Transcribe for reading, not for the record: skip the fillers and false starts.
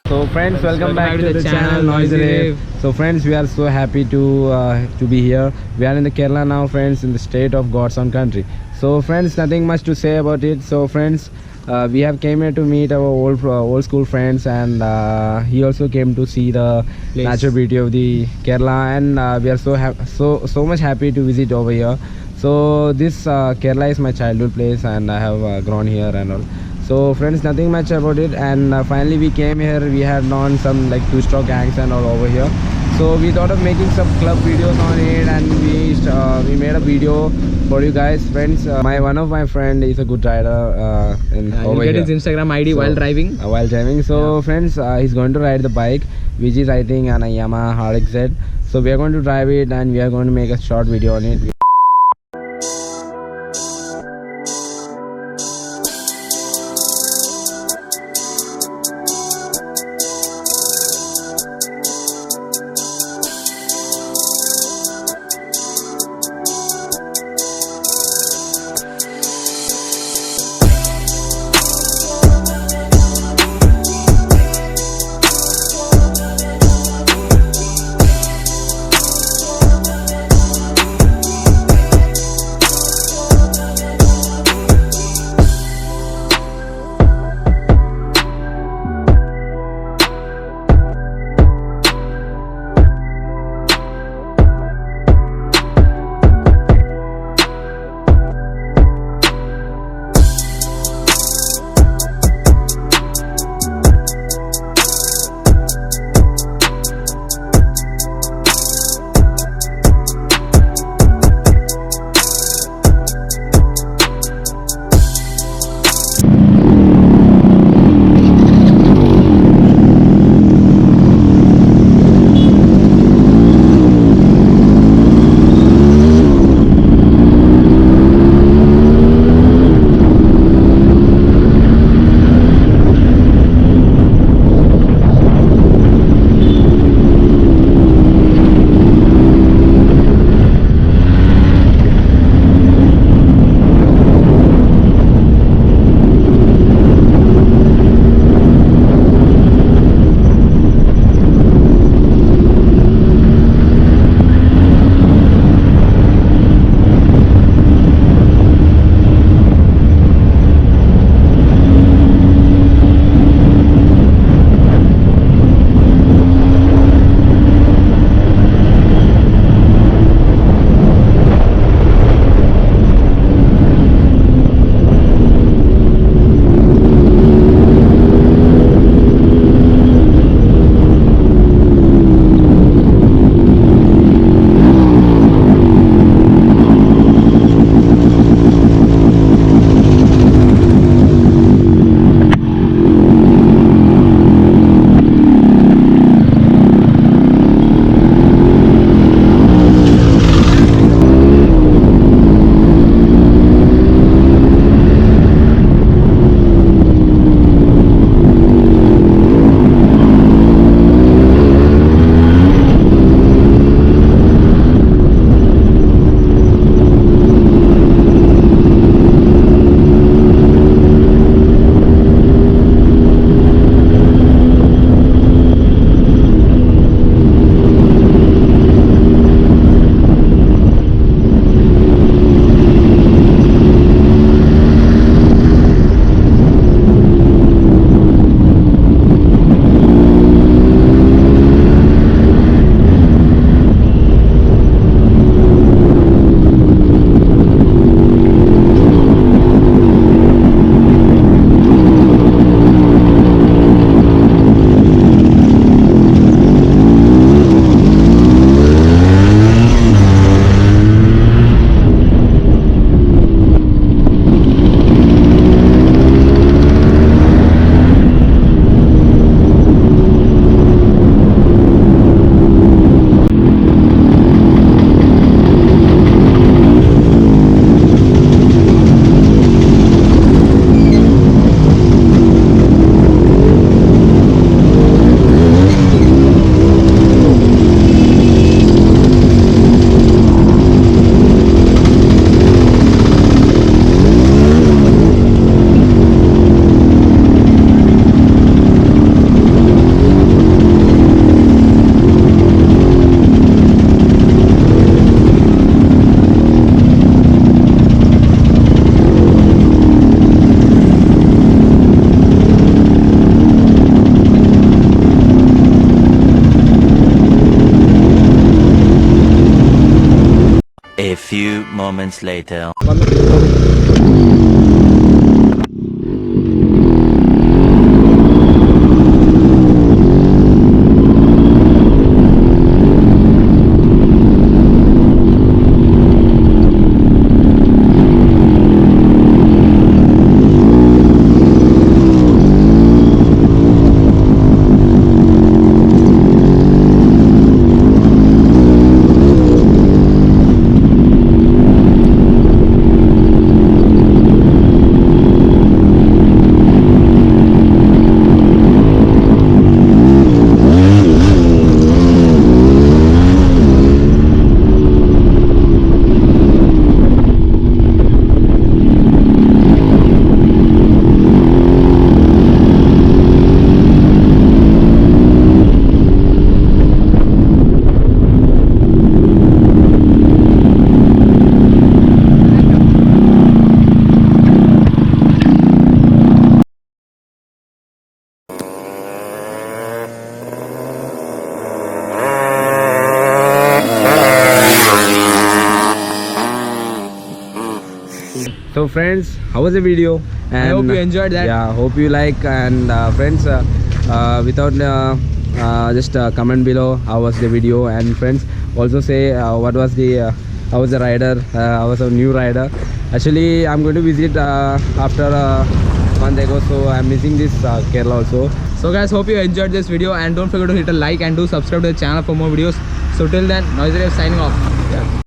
So friends, welcome back to the channel Noisy Rave. So friends, we are so happy to be here. We are in the Kerala now, friends, in the state of God's own country. So friends, nothing much to say about it. So friends, we have came here to meet our old school friends, and he also came to see the natural beauty of the Kerala, and we are so much happy to visit over here. So this Kerala is my childhood place, and I have grown here and all. So friends, nothing much about it, and finally we came here. We had known some like two-stroke gangs and all over here. So we thought of making some club videos on it, and we made a video for you guys, friends. One of my friend is a good rider over get here. his Instagram ID while driving. So friends, he's going to ride the bike, which is I think an Yamaha RXZ. So we are going to drive it, and we are going to make a short video on it. A few moments later. So friends, how was the video? And I hope you enjoyed that. Yeah, hope you like. And friends, without just comment below how was the video. And friends, also say what was the how was the rider? I was a new rider. Actually, I'm going to visit after a month ago, so I'm missing this Kerala also. So guys, hope you enjoyed this video, and don't forget to hit a like and do subscribe to the channel for more videos. So till then, Noisy Rave signing off. Yeah.